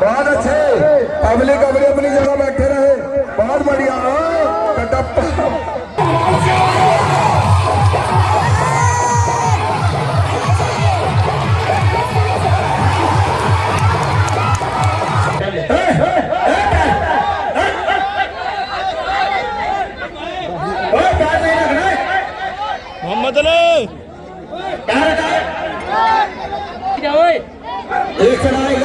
बहुत अच्छे। पब्लिक अपनी अपनी जगह बैठे रहे, बहुत बढ़िया। कटप्पा मोहम्मद अली एक चढ़ाई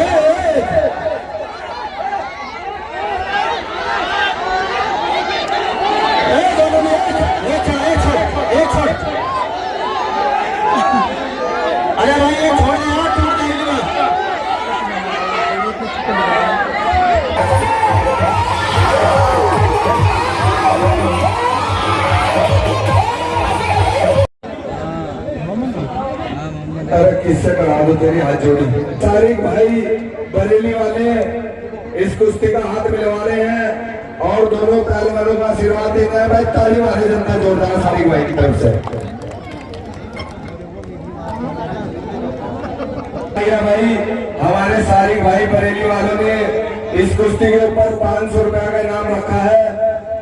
अरे भाई ये छोड़ दे यार, छोड़ दे। अरे किससे करा दो तेरी हाथ जोड़ी। तारिक भाई बरेली वाले इस कुश्ती का हाथ मिलवा रहे हैं और दोनों पहलवानों का आशीर्वाद देना है। भाई ताली मारे जनता जोरदार तारिक भाई की तरफ से। भाई हमारे सारिक भाई बरेली वालों ने इस कुश्ती के ऊपर 500 रुपया का इनाम रखा है।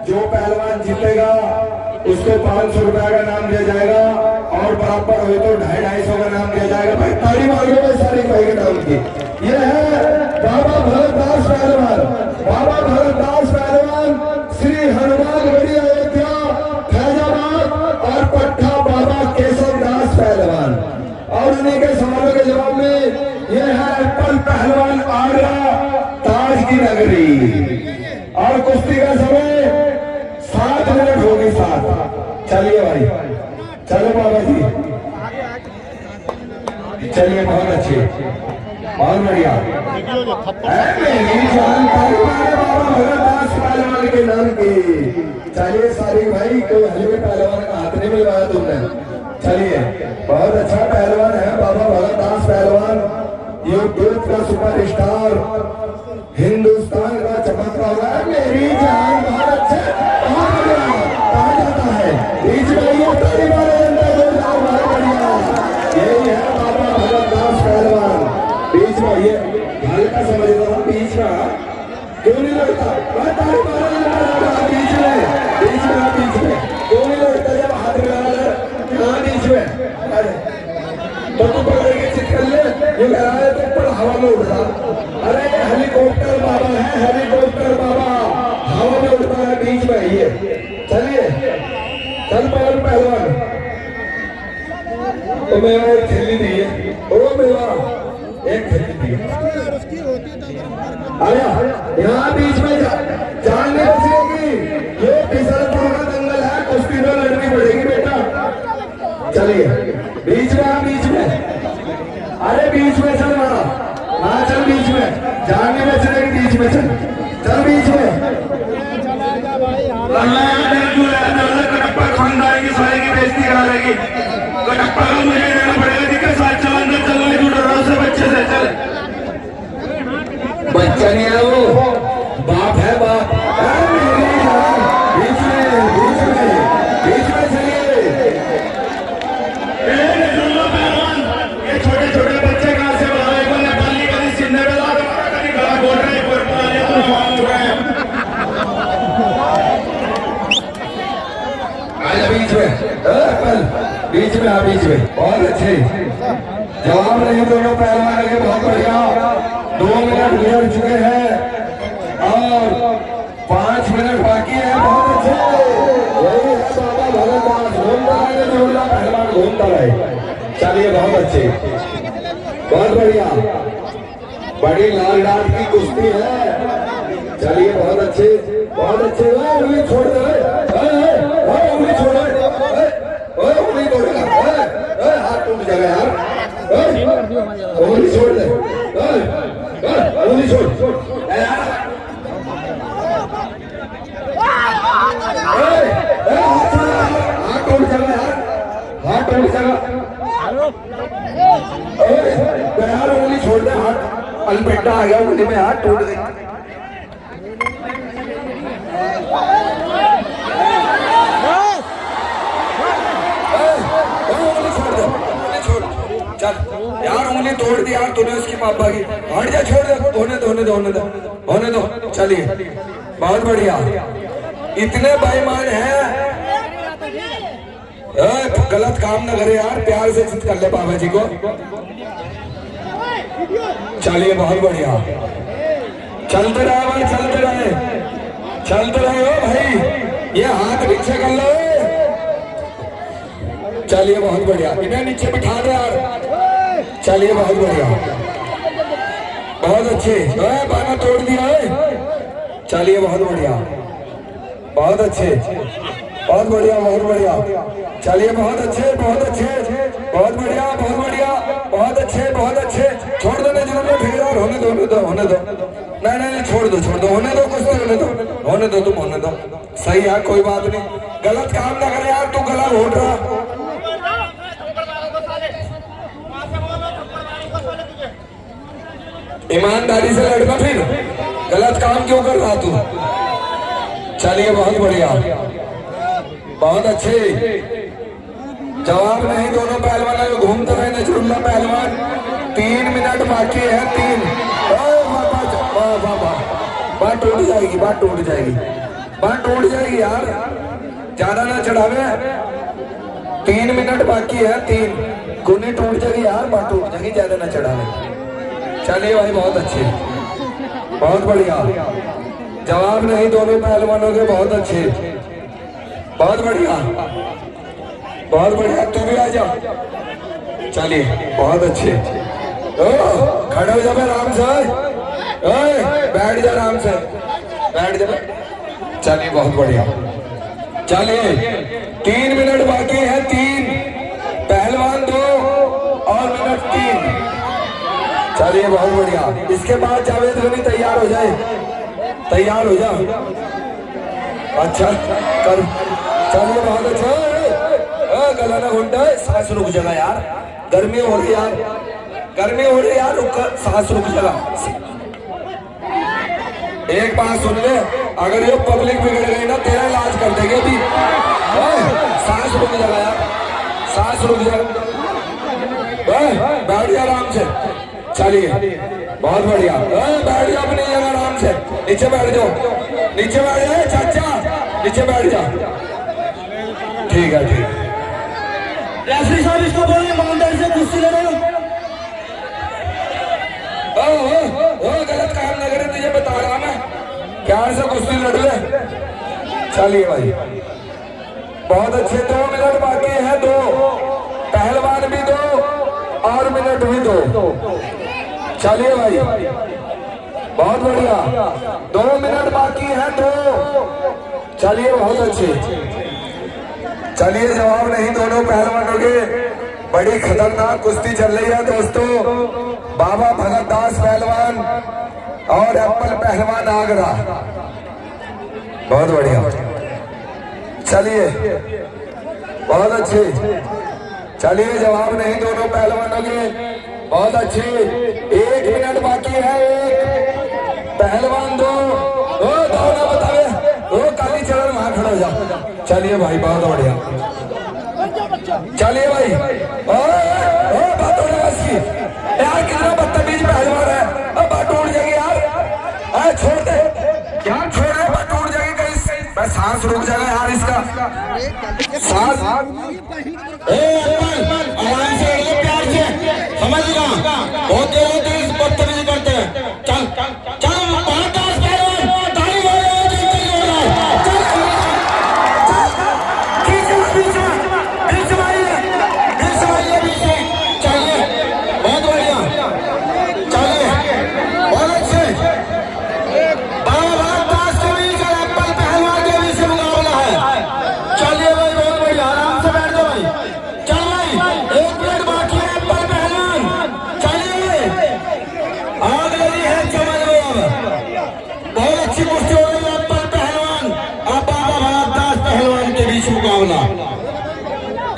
जो पहलवान जीतेगा उसको 500 रुपया का इनाम दिया जाएगा और बराबर हुए तो 250-250 का नाम दिया जाएगा। भाई ताली मारिए भाई सारिक भाई के नाम की। ये है बाबा भरतदास पहलवान, बाबा भरतदास पहलवान श्री हनुमान गढ़ी अयोध्या फैजाबाद और पट्टा बाबा केशव दास पहलवान। और उन्हीं के सवालों के जवाब में ये है एप्पल पहलवान आगरा ताज की नगरी। और कुश्ती का समय 7 मिनट होगी, 7। चलिए भाई, चलो बाबा जी, चलिए। बहुत अच्छे, बहुत बढ़िया। मेरी जान बाबा भरतदास पहलवान के नाम की। चलिए सारिक भाई, कोई हल्के पहलवान का हाथ नहीं मिलवाया तुमने। चलिए, बहुत अच्छा पहलवान है बाबा भरतदास पहलवान। यूट्यूब का सुपरस्टार, हिंदुस्तान का चमकता हुआ है। मेरी जान बहुत अच्छे, बहुत बढ़िया। कहा जाता है बीच में ये ताली मारे जनता जोरदार, बहुत बढ़िया। यही है बाबा भरतदास पहलवान। बीच में ये हल्का समझता था, बीच में क्यों नहीं लड़ता? ताली मारे जनता बीच में, बीच में, बीच में क्यों नहीं लड़ता? जब हाथ मिला बीच में, अरे तो तू पकड़ के चित कर ले। ये कह रहा है तो ऊपर हवा में उड़ रहा। अरे हेलीकॉप्टर बाबा है, हेलीकॉप्टर बाबा हवा में उड़ता है बीच में। ये चलिए, चल पवन पहलवान। तो मेरा एक थैली दी है, ओ मेरा एक थैली दी। आया यहाँ बीच में जान नहीं बचेगी। ये फिसलपुर का दंगल है, कुश्ती में लड़नी पड़ेगी बेटा। चलिए बीच में, बीच में, अरे बीच में चल मारा। हाँ चल बीच में, जान नहीं बचने की, बीच में चल, चल बीच में। कटप्पा खानदान की सारी की बेइज्जती करा देगी। कटप्पा को मुझे लेना पड़ेगा। दिक्कत साथ चल, अंदर चल, नहीं जुड़ रहा से बच्चे से। चल, बच्चा नहीं है वो, बाप है बाप। बीच में, बीच में, बीच में चलिए। ये छोटे छोटे बच्चे कहाँ से बाहर को नेपाली कभी सिंधेला कभी गला बोल रहे हैं, बीच में, बीच में, हाँ बीच में। बहुत अच्छे जवाब रहे दोनों पहलवान लगे, बहुत बढ़िया। 2 मिनट गुजर चुके हैं और 5 मिनट बाकी है। बहुत अच्छे, यही है बाबा भरतदास। घूमता रहे जोड़ा पहलवान, घूमता रहे। चलिए बहुत अच्छे, बहुत बढ़िया। बड़ी लाल डाल की कुश्ती है। चलिए बहुत अच्छे, बहुत अच्छे। उंगली छोड़ दे, उंगली छोड़, उंगली तोड़ेगा, हाथ टूट जाएगा यार। उंगली छोड़ दे, उंगली छोड़। हाथ टूट जाएगा यार, हाथ टूट जाएगा यार। उंगली छोड़ दे, हाथ अलपेटा आ गया उंगली में, हाथ टूट गई। चल यार, उंगली तोड़ दी यार तूने उसकी पापा की। हट जा, छोड़ दे, धोने धोने होने दो चलिए बहुत बढ़िया। इतने बेईमान हैं, गलत काम न करे यार, प्यार से चित कर ले बाबा जी को। चलिए बहुत बढ़िया, चलते रहे भाई, चलते रहे हो भाई, ये हाथ नीचे कर लो। चलिए बहुत बढ़िया, इन्हें नीचे बिठा दो यार। चलिए बहुत बढ़िया, बहुत अच्छे, बाना तोड़ दिया है। चलिए बहुत बढ़िया, बहुत अच्छे, बहुत बढ़िया, बहुत बढ़िया। चलिए बहुत अच्छे, बहुत अच्छे, बहुत बढ़िया, बहुत बढ़िया, बहुत अच्छे, बहुत अच्छे। छोड़ दो जिन्होंने फिर और होने दो, होने दो। नहीं, छोड़ दो, होने दो, कुछ नहीं होने दो, तुम होने दो। सही है, कोई बात नहीं, गलत काम ना करे यार, तू गला घोट रहा। ईमानदारी से लड़ना, फिर गलत काम क्यों कर रहा तू। चलिए बहुत बढ़िया, बहुत अच्छे। जवाब नहीं, दोनों पहलवान घूमते रहे नजरुल्ला पहलवान। 3 मिनट बाकी है, 3। बात टूट जाएगी, बात टूट जाएगी यार, ज्यादा ना चढ़ावे। 3 मिनट बाकी है, 3 गुने टूट जाएगी यार, बात टूट जाएगी, ज्यादा ना चढ़ावे। चलिए भाई बहुत अच्छे, बहुत बढ़िया। जवाब नहीं दोनों पहलवानों के, बहुत अच्छे, बहुत बढ़िया, बहुत बढ़िया। तू भी आ जा। चलिए बहुत अच्छे, खड़े हो जा आराम से, बैठ जा आराम से, बैठ जा। चलिए बहुत बढ़िया, चलिए 3 मिनट बाकी है, 3 पहलवान 2 और मिनट 3। चलिए बहुत बढ़िया, इसके बाद जावेद गनी तैयार हो जाए, तैयार हो जा। अच्छा कर, चलिए बहुत अच्छा। गला ना घुंटा, सांस रुक जाएगा यार, गर्मी हो रही यार, गर्मी हो रही यार, रुक, सांस रुक जाएगा। एक बात सुन ले, अगर ये पब्लिक बिगड़ गई ना, तेरा इलाज कर देंगे अभी। सांस रुक जाएगा यार, सांस रुक जाएगा, बैठ जा आराम से। चलिए बहुत बढ़िया, बैठ जा अपनी जगह आराम से, नीचे बैठ जाओ, नीचे बैठ जाओ चाचा, नीचे बैठ जा। ठीक है, ठीक है। रेफरी साहब इसको बोलिए ईमानदारी से कुश्ती लड़ो। गलत काम न करे, तुझे बता रहा मैं, प्यार से कुश्ती लड़ ले। चलिए भाई बहुत अच्छे, 2 मिनट बाकी है, 2 पहलवान भी 2 और मिनट भी 2। चलिए भाई बहुत बढ़िया, 2 मिनट बाकी है, 2। चलिए बहुत अच्छे। चलिए जवाब नहीं दोनों पहलवानों के, बड़ी खतरनाक कुश्ती चल रही है दोस्तों। बाबा भगत दास पहलवान और एप्पल पहलवान आगरा, बहुत बढ़िया। चलिए बहुत अच्छे, चलिए जवाब नहीं दोनों पहलवानों के, बहुत अच्छे। 1 मिनट बाकी है, 1 पहलवान 2 दोनों बतावे, काली चरण वहां खड़ा हो जा। चलिए भाई बहुत बढ़िया, चलिए भाई। बात हो जाएगी यार, कितना बदतमीज पहलवान है, अब बात टूट जाएगी यार, छोड़ दे यार, छोड़ दे, बात टूट जाएगी कहीं, बस सांस रुक जाएगा यार इसका, सांस। आराम से, प्यार से, समझ गया, बहुत देर होती है बदतमीजी करते हैं। चल चल मुकाबला।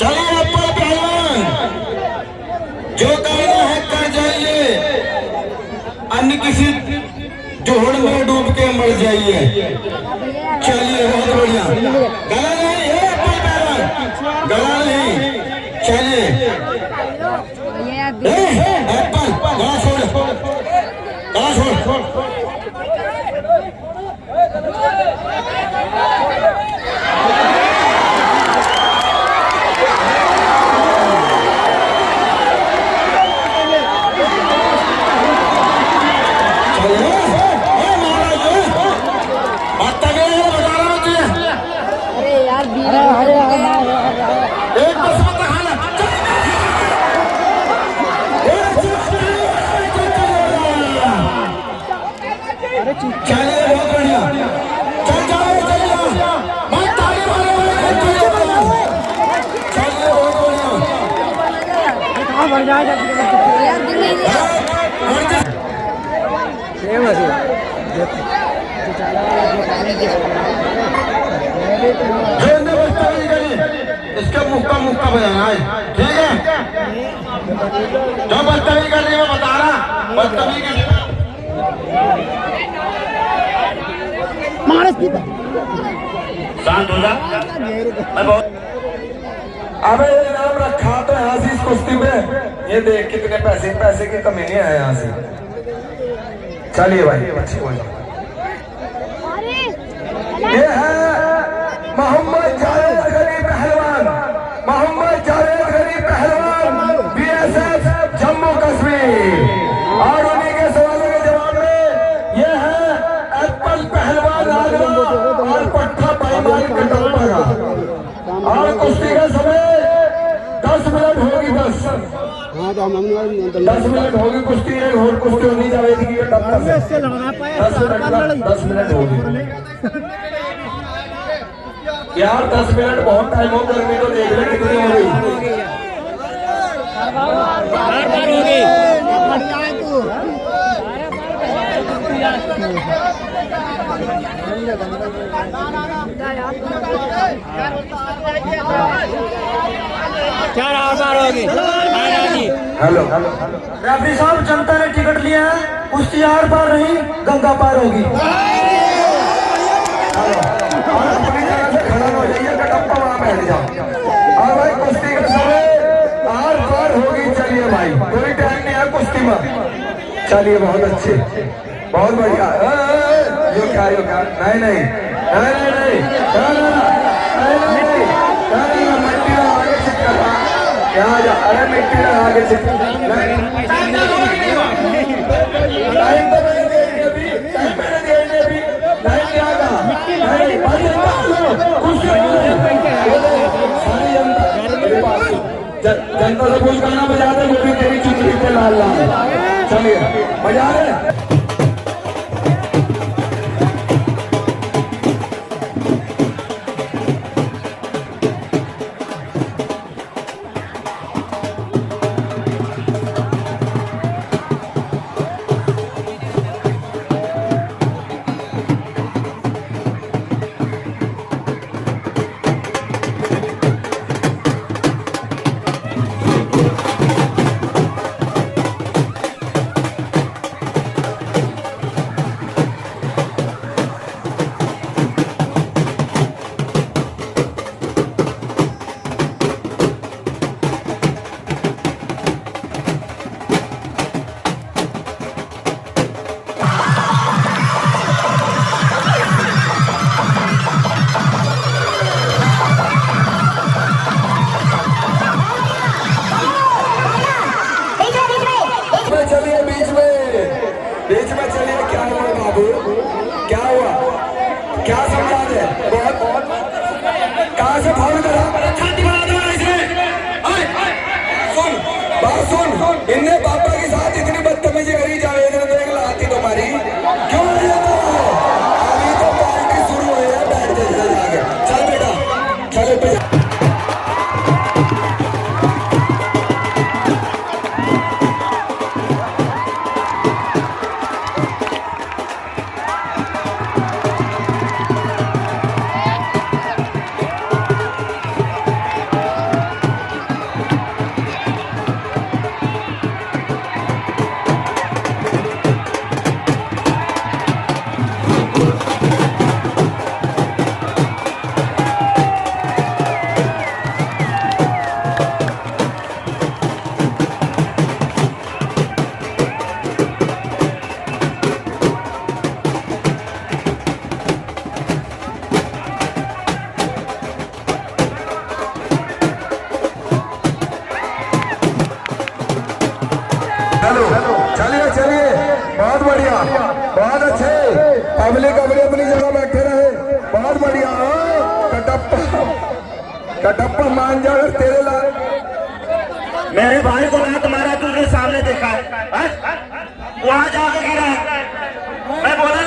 चलिए एप्पल पहलवान, जो करना है कर जाइए, अन्य किसी जोड़ में डूब के मर जाइए। चलिए बहुत बढ़िया, गला नहीं है एप्पल पहलवान, गला नहीं। चलिए एप्पल, गला छोड़, गला छोड़। चलिए बहुत बढ़िया, चल जाओ चल जाओ, मत ताली मारो, चलिए बहुत बढ़िया। इसका मुक्का बजाना है, ठीक है? जो बदतमीजी कर रही है मैं बता रहा, बदतमीजी शांत हो जा। अबे ये नाम रखा तो यहाँ से इस कुश्ती में, ये देख कितने पैसे की कमी नहीं है यहाँ से। चलिए भाई अच्छी बोल। ये है मोहम्मद जावेद गनी पहलवान, मोहम्मद जावेद गनी पहलवान, बीएसएफ जम्मू कश्मीर। और उन्हीं के सवालों के जवाब में ये है एप्पल पहलवान आगरा और पट्टा पाईमाल कटप्पा का। और कुश्ती का समय 10 मिनट होगी, 10 मिनट होगी कुश्ती। एक और कुश्ती होनी जावेद की 10 मिनट होगी यार, 10 मिनट बहुत टाइम हो। गर्मी तो देख ले कितनी हो गई। हेलो रफी साहब, जनता ने टिकट लिया है, कुश्ती आर पार नहीं गंगा पार होगी। अपनी जगह से खड़ा हो जाइए, कटप्पा वहां बैठ जाओ। और भाई कुश्ती का समय आर पार होगी। चलिए भाई कोई टाइम नहीं है कुश्ती में। चलिए बहुत अच्छे, बहुत बढ़िया। यो क्या नहीं नहीं नहीं नहीं मिट्टी आगे चिपका था क्या? अरे मिट्टी आगे चिपका जनता से कुछ गाना बजा दे, वो भी तेरी चुनरी पे लाल लाल। चलिए बजा रहे। क्या समझा दे? कहाँ से फाउल करा? सुन, इनने पापा के साथ इतनी बदतमीजी करी, जावेद ने देख लाती तुम्हारी क्यों? अभी तो पार्टी शुरू हुई है, बैठ जाके। चल बेटा चल बेटा। चलिए बहुत बढ़िया, बहुत अच्छे। पब्लिक अपनी जगह बैठे रहे, बहुत बढ़िया। कटप्पा मान जा अगर तेरे लाल। मेरे भाई को मैं तुम्हारा तुझे सामने देखा है, वहां जाके गिरा। मैं बोला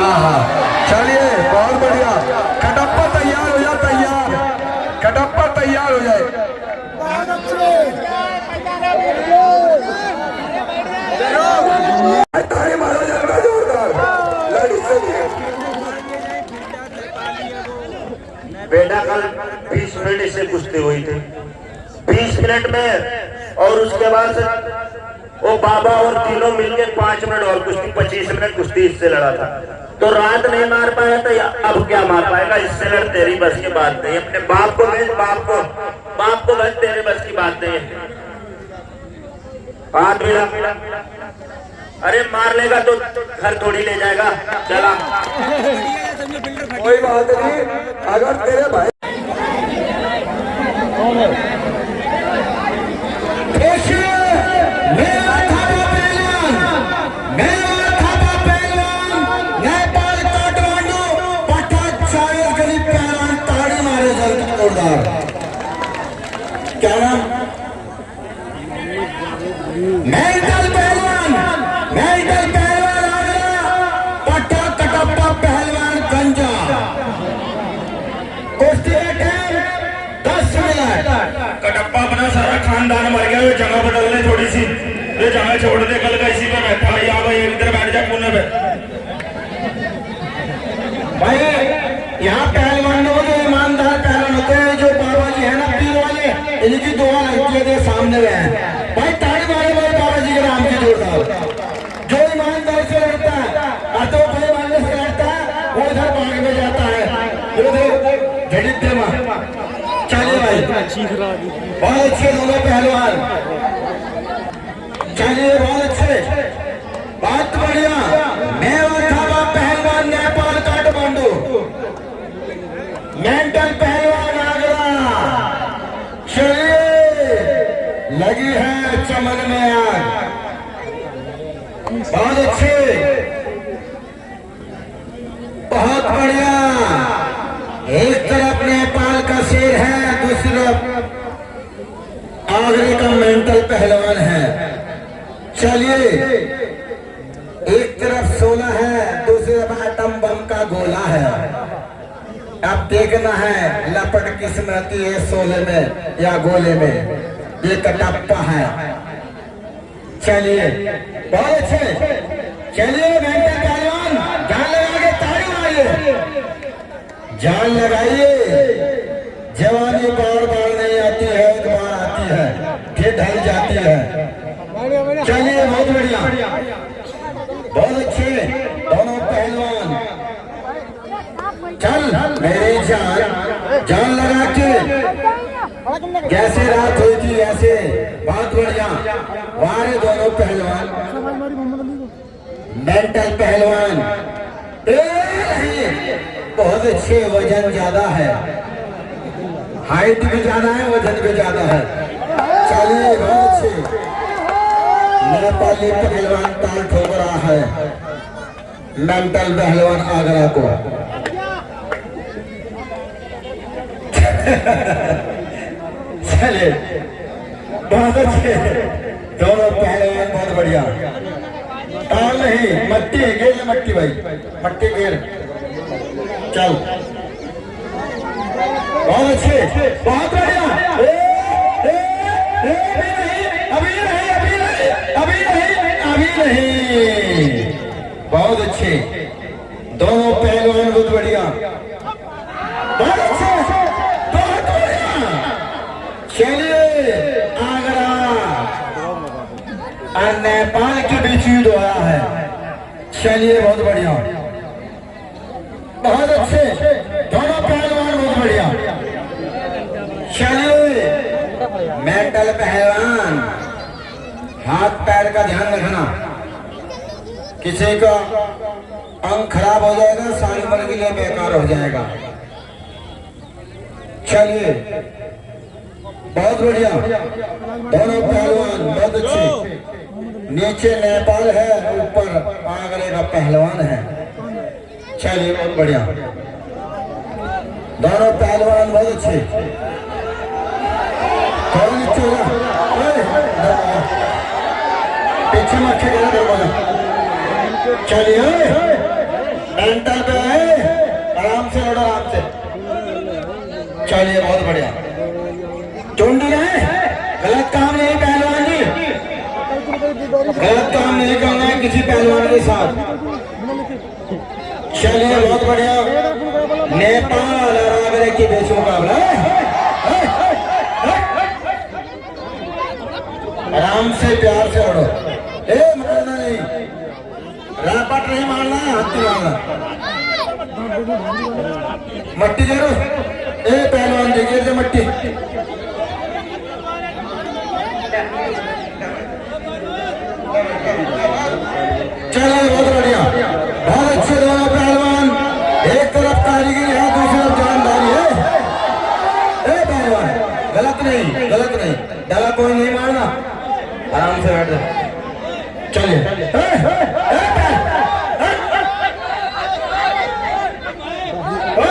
हाँ चलिए बहुत बढ़िया। कटप्पा तैयार हो जाए, तैयार कटप्पा तैयार हो जाए। ताली मारो जरा जोरदार लड़ी से। बेटा कल 20 मिनट इससे कुश्ती हुई थी, 20 मिनट में, और उसके बाद वो बाबा और तीनों मिलकर 5 मिनट और कुश्ती, 25 मिनट कुश्ती इससे लड़ा था। तो रात नहीं मार पाया तो अब क्या मार पाएगा? इससे लड़, तेरी बस की बात नहीं। अपने बाप को भेज, बाप को भेज, तेरे बस की बात नहीं है। हाथ मिला, अरे मार लेगा तो घर थोड़ी ले जाएगा। चला कोई बात नहीं, अगर तेरे भाई नेपाल काठमांडू पठान 40 गरीब पहलवान ताड़ी मारे जोरदार। क्या नाम? मेंटल पहलवान पट्टा कटप्पा पहलवान गंजा। कुश्ती का टाइम 10 मिनट। कटप्पा अपना सारा खानदान मर गया, जगह बदल ले थोड़ी सी, ये जगह छोड़ दे, कल का इसी पे बैठा है। यहाँ भाई इधर बैठ जा कोने पे। भाई यहाँ पहलवान हो, जो ईमानदार पहलवान होते हैं, जो बाबा जी है ना पीर वाले, इनकी दुआ लगती है सामने में है। भाई ताड़ी मारे भाई बाबा जी के नाम की जोरदार। जो ईमानदार से लड़ता है, तो भाई मानने से लड़ता है, वो इधर भाग में जाता है। चलिए भाई बहुत अच्छे दोनों पहलवान, चलिए बहुत अच्छे, बहुत बढ़िया। मेवा थापा पहलवान नेपाल काठमांडू, मेंटल पहलवान आगरा। चलिए लगी है चमन में आग, बहुत अच्छे, बहुत बढ़िया। एक तरफ नेपाल का शेर है, दूसरी तरफ आगरे का मेंटल पहलवान है। चलिए एक तरफ 16 है, दूसरी तरफ एटम बम का गोला है। अब देखना है लपट किस में आती है, 16 में या गोले में। ये कटप्पा है। चलिए बहुत अच्छे, चलिए मेंटल पहलवान जान लगा के ताड़ी मारिए, जान लगाइए। जवानी बार बार नहीं आती है, एक बार आती है, फिर ढल जाती है। चलिए बहुत बढ़िया, बहुत अच्छे दोनों पहलवान। चल मेरी जान लगा के, जैसे रात हुई थी ऐसे, बहुत बढ़िया। वारे दोनों पहलवान, मेंटल पहलवान बहुत अच्छे, वजन ज्यादा है, हाइट भी ज्यादा है, वजन भी ज्यादा है। चलिए बहुत अच्छे। नेपाली पहलवान ताल ठोक रहा है मेंटल पहलवान आगरा को। चलिए बहुत अच्छे दोनों पहलवान, बहुत बढ़िया। ताल नहीं, मट्टी गेर, मट्टी भाई, मट्टी गेर। चल बहुत अच्छे, बहुत बढ़िया। अभी नहीं, बहुत अच्छे दोनों पहलवान, बहुत बढ़िया, बहुत अच्छे, बहुत बढ़िया। चलिए आगरा और नेपाल के बीच युद्ध हो रहा है। चलिए बहुत बढ़िया, बहुत अच्छे दोनों पहलवान, बहुत बढ़िया। चलिए मेंटल पहलवान, हाथ पैर का ध्यान रखना, किसी का अंग खराब हो जाएगा, सारी उम्र के लिए बेकार हो जाएगा। चलिए बहुत बढ़िया दोनों पहलवान, बहुत अच्छे। नीचे नेपाल है, ऊपर आगरे का पहलवान है। चलिए बहुत बढ़िया दोनों पहलवान, बहुत अच्छे। पीछे मत खेलना दरवाजा। चलिए मेंटल पे है, आराम से लड़ो, आराम से। चलिए बहुत बढ़िया। चुंडी है, गलत काम नहीं पहलवान जी, गलत काम नहीं करना है किसी पहलवान के साथ। चलिए बहुत बढ़िया। नेपाल और आगरे की बीच मुकाबला है। आराम से प्यार से लड़ो, मारना नहीं, रापट नहीं मारना, हाथ नहीं मारना। मट्टी दे रो, पहलवान देखिए से मट्टी। चलो बहुत बढ़िया, बहुत अच्छे दोनों पहलवान। एक तरफ कारीगरी है, दूसरी तरफ जानदारी है। पहलवान गलत नहीं, गलत नहीं, डाला कोई नहीं मारना, आराम से बैठ जाओ। चलिए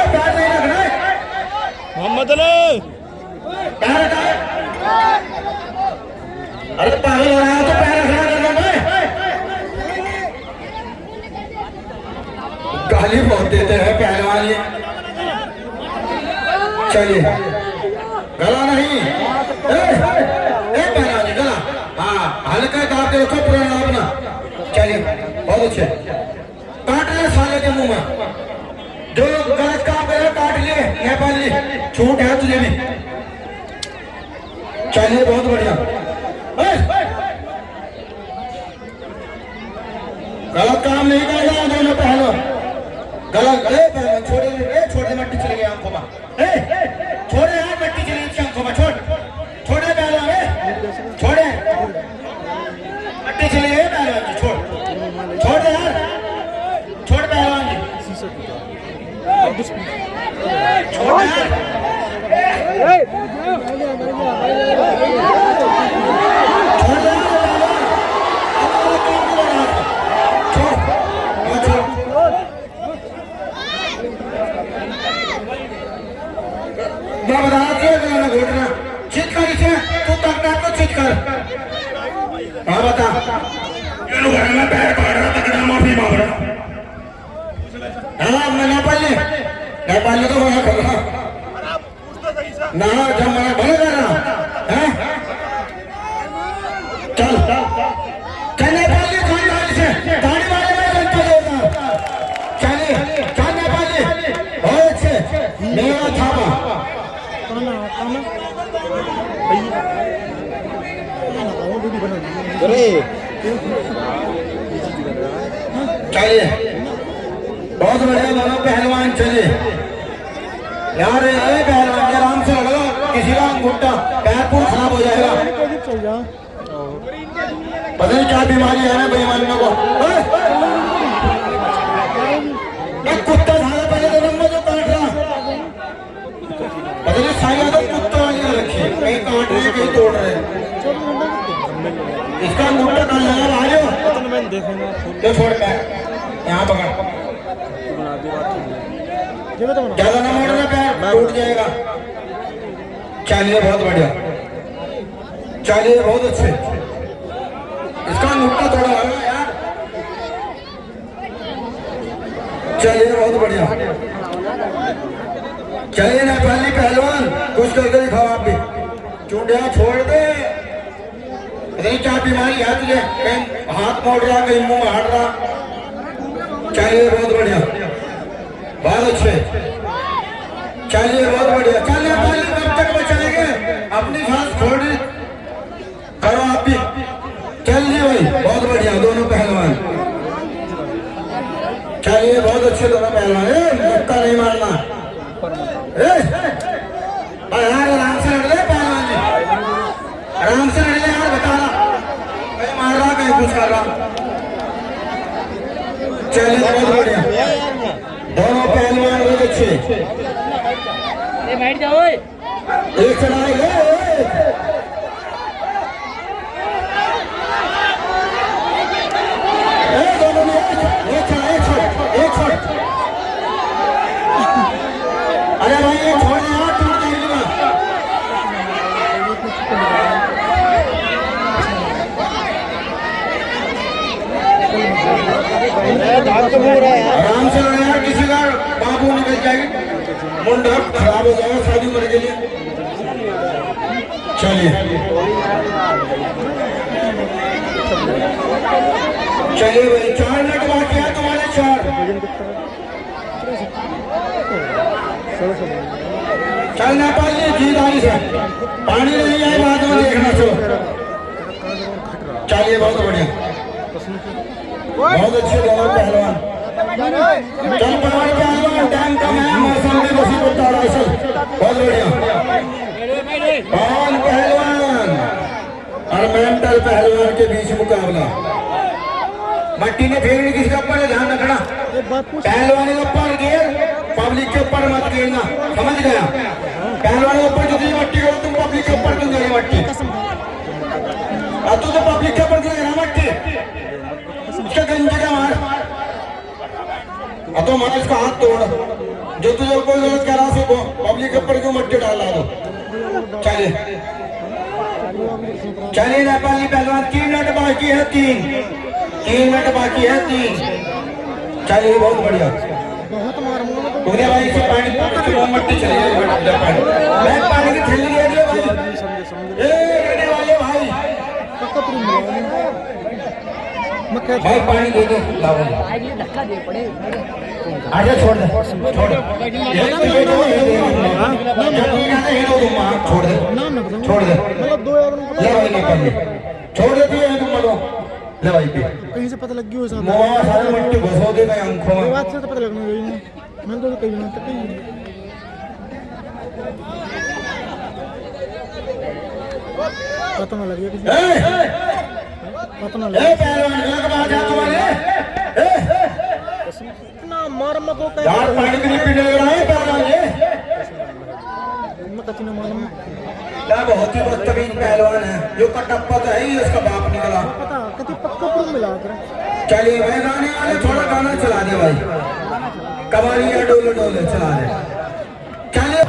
पैर नहीं रखना है मोहम्मद अली। पैर हटा। अरे पागल हो रहा है तो पैर रखना करना है। गाली बहुत देते हैं पहलवान ये। चलिए गला नहीं, पहलवान गला, हाँ हल्का दाब के रखो, पूरा ना अपना। चलिए बहुत अच्छे। काट रहे साले के मुंह में, जो गलत काम करे काट लिए, नेपाली छूट है तुझे भी। चलिए बहुत बढ़िया। गलत काम नहीं करेगा दोनों पहलवान, गलत। पहलवान छोड़े, छोड़े, मट्टी चली गई आंखों में, छोड़े यार, मट्टी चली गई आंखों में, छोड़, छोड़े पहलवान, छोड़े, मट्टी चली गई पहलवान जी, छोड़, छोड़ दे यार, छोड़ पहलवान जी, छोड़ यार। मैं बता रहा घोटना चित कर, इसे तू तकना तो चित कर। हाँ बता, घर में पैर काट रहा, तकड़ा माफी मांग रहा। हाँ मैं नेपाली तो मना कर रहा ना, जब मैं भले कर रहा है। चल चल नेपाली खानदानी से दाढ़ी वाले में जनता देता। चलिए चल नेपाली, बहुत अच्छे, मेरा थापा। चलिए बहुत बढ़िया दोनों पहलवान। चलिए यार ये पहलवान आराम से लड़ो, किसी का अंगूठा पैर पूर खराब हो जाएगा। पता नहीं क्या बीमारी है ना बेईमानियों को। एक कुत्ता था पहले तो नंबर जो काट रहा, पता नहीं साइया तो कुत्ता वाली रखी है, कहीं काट रहे कहीं तोड़ रहे। इसका अंगूठा कल लगा भाजो तो छोड़ पैर यहाँ पकड़, ज्यादा ना मोड़ना, पैर टूट जाएगा। चलिए बहुत बढ़िया, चलिए बहुत अच्छे। इसका अंगूठा थोड़ा लगा यार। चलिए बहुत बढ़िया। चलिए नेपाली पहलवान कुछ करके दिखाओ आप भी। चूड़िया छोड़ दे, नहीं क्या बीमारी है तुझे, कहीं हाथ मोड़ रहा, कहीं मुंह हाड़ रहा। चलिए बहुत बढ़िया, बहुत अच्छे। चलिए बहुत बढ़िया। चल नेपाली कब तक बचाएंगे, अपनी सांस छोड़ करो आप भी। चलिए भाई बहुत बढ़िया दोनों पहलवान। चलिए बहुत अच्छे दोनों पहलवान। धक्का नहीं मारना, यार आराम से लड़ ले पहलवान जी, आराम से लड़ ले यार। बता रहा कहीं मार रहा, कहीं कुछ कर रहा। चलिए बहुत बढ़िया दोनों पहलवान, बहुत अच्छे। बैठ जाओ, एक चढ़ाई दोनों ने एक छोड़। अरे भाई ये छोड़ दे यार, टूट जाएगी। आराम से लड़े यार, किसी का बाबू निकल जाएगी, मुंडा खराब हो जाएगा शादी उम्र के लिए। चलिए चलिए भाई, 4 मिनट बाकी है तुम्हारे, 4। चल नेपाल जी जीत आनी से, पानी नहीं आए बाद में देखना। चलो चलिए, बहुत बढ़िया, बहुत अच्छे दोनों पहलवान। चल पहलवान, टाइम कम है, मौसम भी बसी को तारा से, बहुत बढ़िया। कौन पहलवान और मेंटल पहलवान के बीच मुकाबला। मट्टी ने फेंकनी किसके ऊपर है, ध्यान रखना। पहलवान के ऊपर गिर, पब्लिक के ऊपर मत गिरना, समझ गया। पहलवान के ऊपर जितनी मट्टी हो, तुम पब्लिक के ऊपर क्यों गिरी मट्टी? तू तो पब्लिक के ऊपर गिरेगा मट्टी, उसके गंजे का मार। तो मार इसका हाथ तोड़, जो तुझे कोई गलत कह रहा है पब्लिक के ऊपर क्यों मट्टी डाला दो। चलिए चलिए नेपाली पहलवान, 3 मिनट बाकी है, 3 मिनट बाकी है, 3। चलिए बहुत बढ़िया। उन्हें भाई से पानी मट्टी चली जाएगी, मैं पानी की थैली दे दिया भाई, रहने वाले भाई, भाई पानी दे दो, धक्का दे पड़े। आजा छोड़ दे, छोड़ दे, छोड़ दे, छोड़ दे, ले भाई नेपाल जी, छोड़ देती है तुम लोग, ले भाई पे कहीं से पता लग गई हो साहब, मोआ सारे मट्टी घुसो दे गए आंखों में। बात से तो पता लगना चाहिए, मैंने तो कहीं ना कहीं पता ना लगे, पता ना लगे। पहलवान गलत बात है तुम्हारे, इतना मार मत हो यार पानी भी नहीं पीने लग रहा है पहलवान ये। मत इतना मालूम, क्या बहुत ही बदतमीज पहलवान है, जो कटप्पा तो है ही, उसका बाप निकला। पता कति पक्का प्रूफ मिला कर। चलिए भाई, गाने वाले थोड़ा गाना चला दे भाई, कवालियां डोले डोले चला दे। चलिए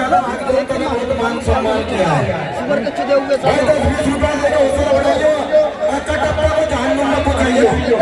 ज्यादा भाग देते हैं बहुत मान सम्मान किया है सुगर कच्चे दे हुए भाई 10-20 रुपया देकर हौसला बढ़ाइए अच्छा टप्पा को जहन्नुम में पहुंचाइए